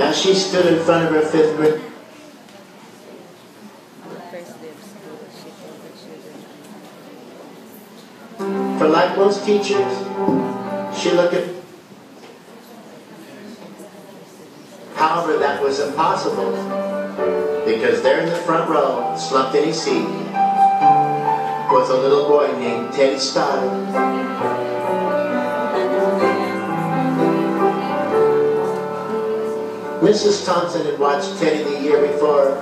As she stood in front of her fifth grade, for like most teachers, she looked at. However, that was impossible, because there in the front row, slumped in his seat, was a little boy named Teddy Stoddard. Mrs. Thompson had watched Teddy the year before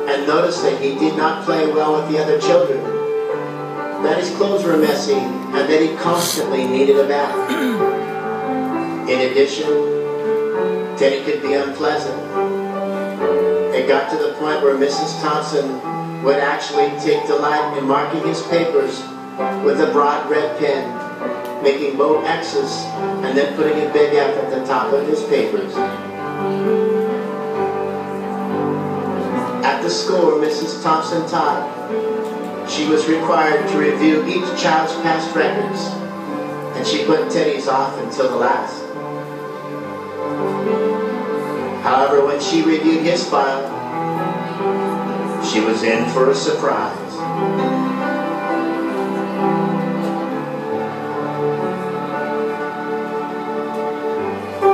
and noticed that he did not play well with the other children, that his clothes were messy, and that he constantly needed a bath. In addition, Teddy could be unpleasant. It got to the point where Mrs. Thompson would actually take delight in marking his papers with a broad red pen, making bold X's, and then putting a big F at the top of his papers. At the school where Mrs. Thompson taught, she was required to review each child's past records, and she put Teddy's off until the last. However, when she reviewed his file, she was in for a surprise.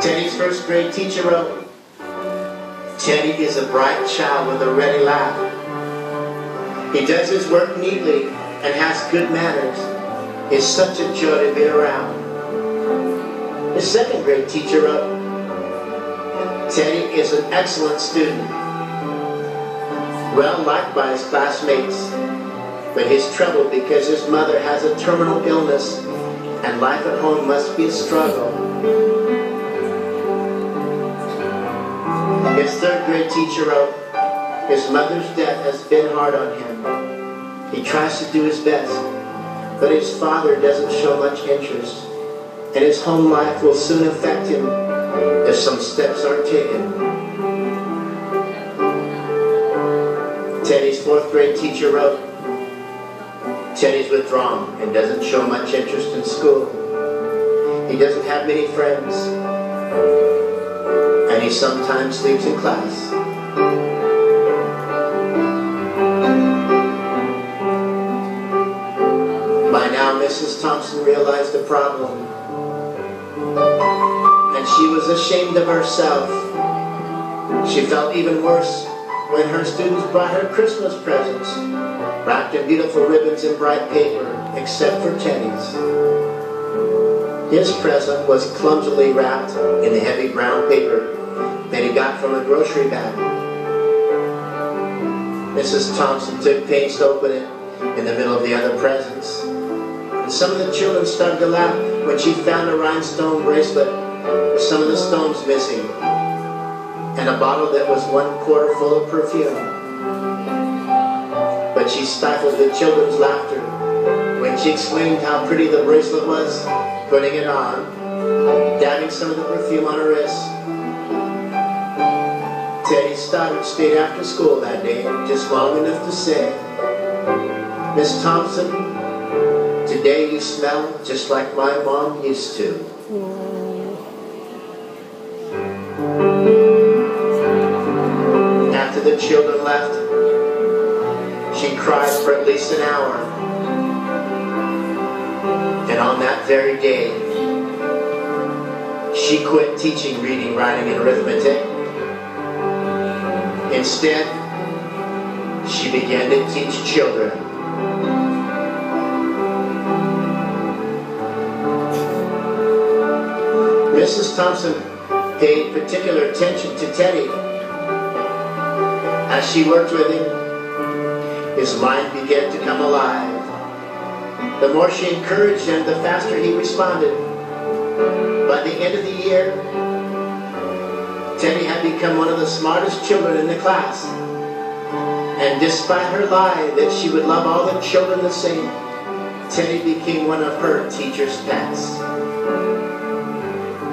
Teddy's first grade teacher wrote, "Teddy is a bright child with a ready laugh. He does his work neatly and has good manners. He's such a joy to be around." His second grade teacher wrote, "Teddy is an excellent student, well liked by his classmates, but he's troubled because his mother has a terminal illness and life at home must be a struggle." His third grade teacher wrote, "His mother's death has been hard on him. He tries to do his best, but his father doesn't show much interest, and his home life will soon affect him if some steps aren't taken." Teddy's fourth grade teacher wrote, "Teddy's withdrawn and doesn't show much interest in school. He doesn't have many friends, and he sometimes sleeps in class." By now, Mrs. Thompson realized the problem, and she was ashamed of herself. She felt even worse when her students brought her Christmas presents, wrapped in beautiful ribbons and bright paper, except for Teddy's. His present was clumsily wrapped in the heavy brown paper that he got from a grocery bag. Mrs. Thompson took pains to open it in the middle of the other presents, and some of the children started to laugh when she found a rhinestone bracelet with some of the stones missing, and a bottle that was 1/4 full of perfume. But she stifled the children's laughter when she explained how pretty the bracelet was, putting it on, dabbing some of the perfume on her wrist. Teddy Stoddard stayed after school that day, just long enough to say, "Miss Thompson, today you smell just like my mom used to." After the children left, she cried for at least an hour. And on that very day, she quit teaching reading, writing, and arithmetic. Instead, she began to teach children. Mrs. Thompson paid particular attention to Teddy. As she worked with him, his mind began to come alive. The more she encouraged him, the faster he responded. By the end of the year, Teddy had become one of the smartest children in the class. And despite her lie that she would love all the children the same, Teddy became one of her teacher's pets.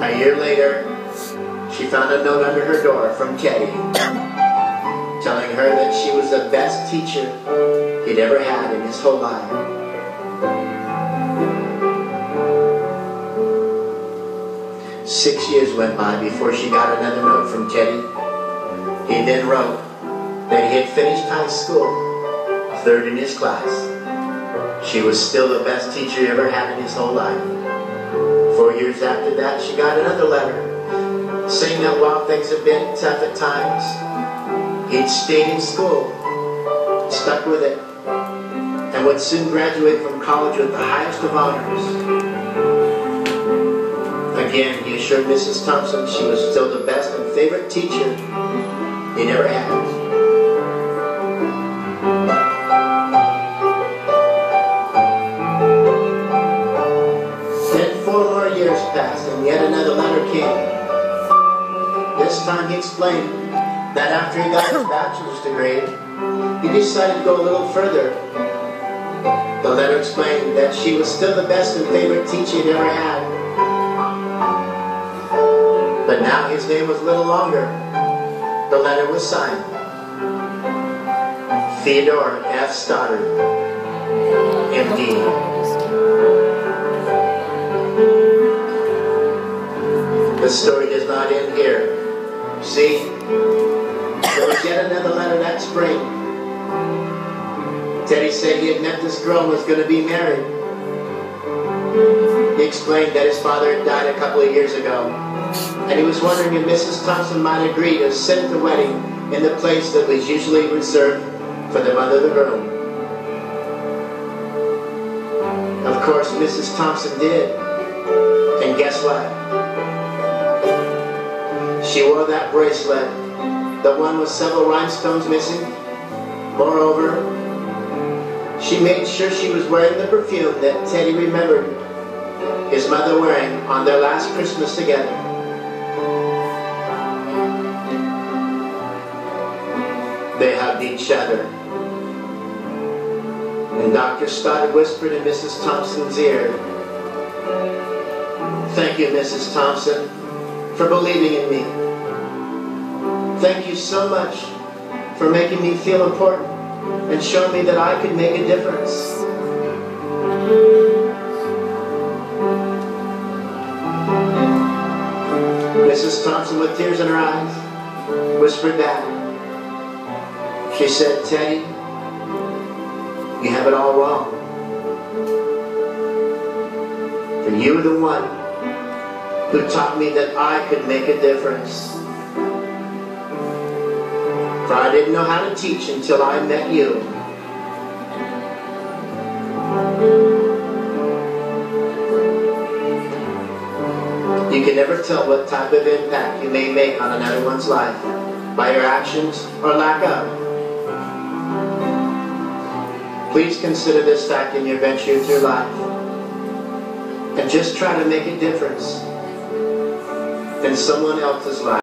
A year later, she found a note under her door from Teddy, telling her that she was the best teacher he'd ever had in his whole life. 6 years went by before she got another note from Teddy. He then wrote that he had finished high school, third in his class. She was still the best teacher he ever had in his whole life. 4 years after that, she got another letter saying that while things had been tough at times, he'd stayed in school, stuck with it, and would soon graduate from college with the highest of honors. Again, he assured Mrs. Thompson she was still the best and favorite teacher he never had. Then 4 more years passed and yet another letter came. This time he explained that after he got his bachelor's degree, he decided to go a little further. The letter explained that she was still the best and favorite teacher he'd ever had. But now his name was a little longer. The letter was signed Theodore F. Stoddard, M.D. The story does not end here. See, there was yet another letter that spring. Teddy said he had met this girl and was going to be married. He explained that his father had died a couple of years ago, and he was wondering if Mrs. Thompson might agree to sit at the wedding in the place that was usually reserved for the mother of the groom. Of course, Mrs. Thompson did. And guess what? She wore that bracelet, the one with several rhinestones missing. Moreover, she made sure she was wearing the perfume that Teddy remembered his mother wearing on their last Christmas together. They hugged each other, and Dr. Stoddard whispered in Mrs. Thompson's ear, "Thank you, Mrs. Thompson, for believing in me. Thank you so much for making me feel important and showing me that I could make a difference." Mrs. Thompson, with tears in her eyes, whispered back. She said, "Teddy, you have it all wrong. For you were the one who taught me that I could make a difference. For I didn't know how to teach until I met you." You can never tell what type of impact you may make on another one's life by your actions or lack of. Please consider this fact in your venture through life, and just try to make a difference in someone else's life.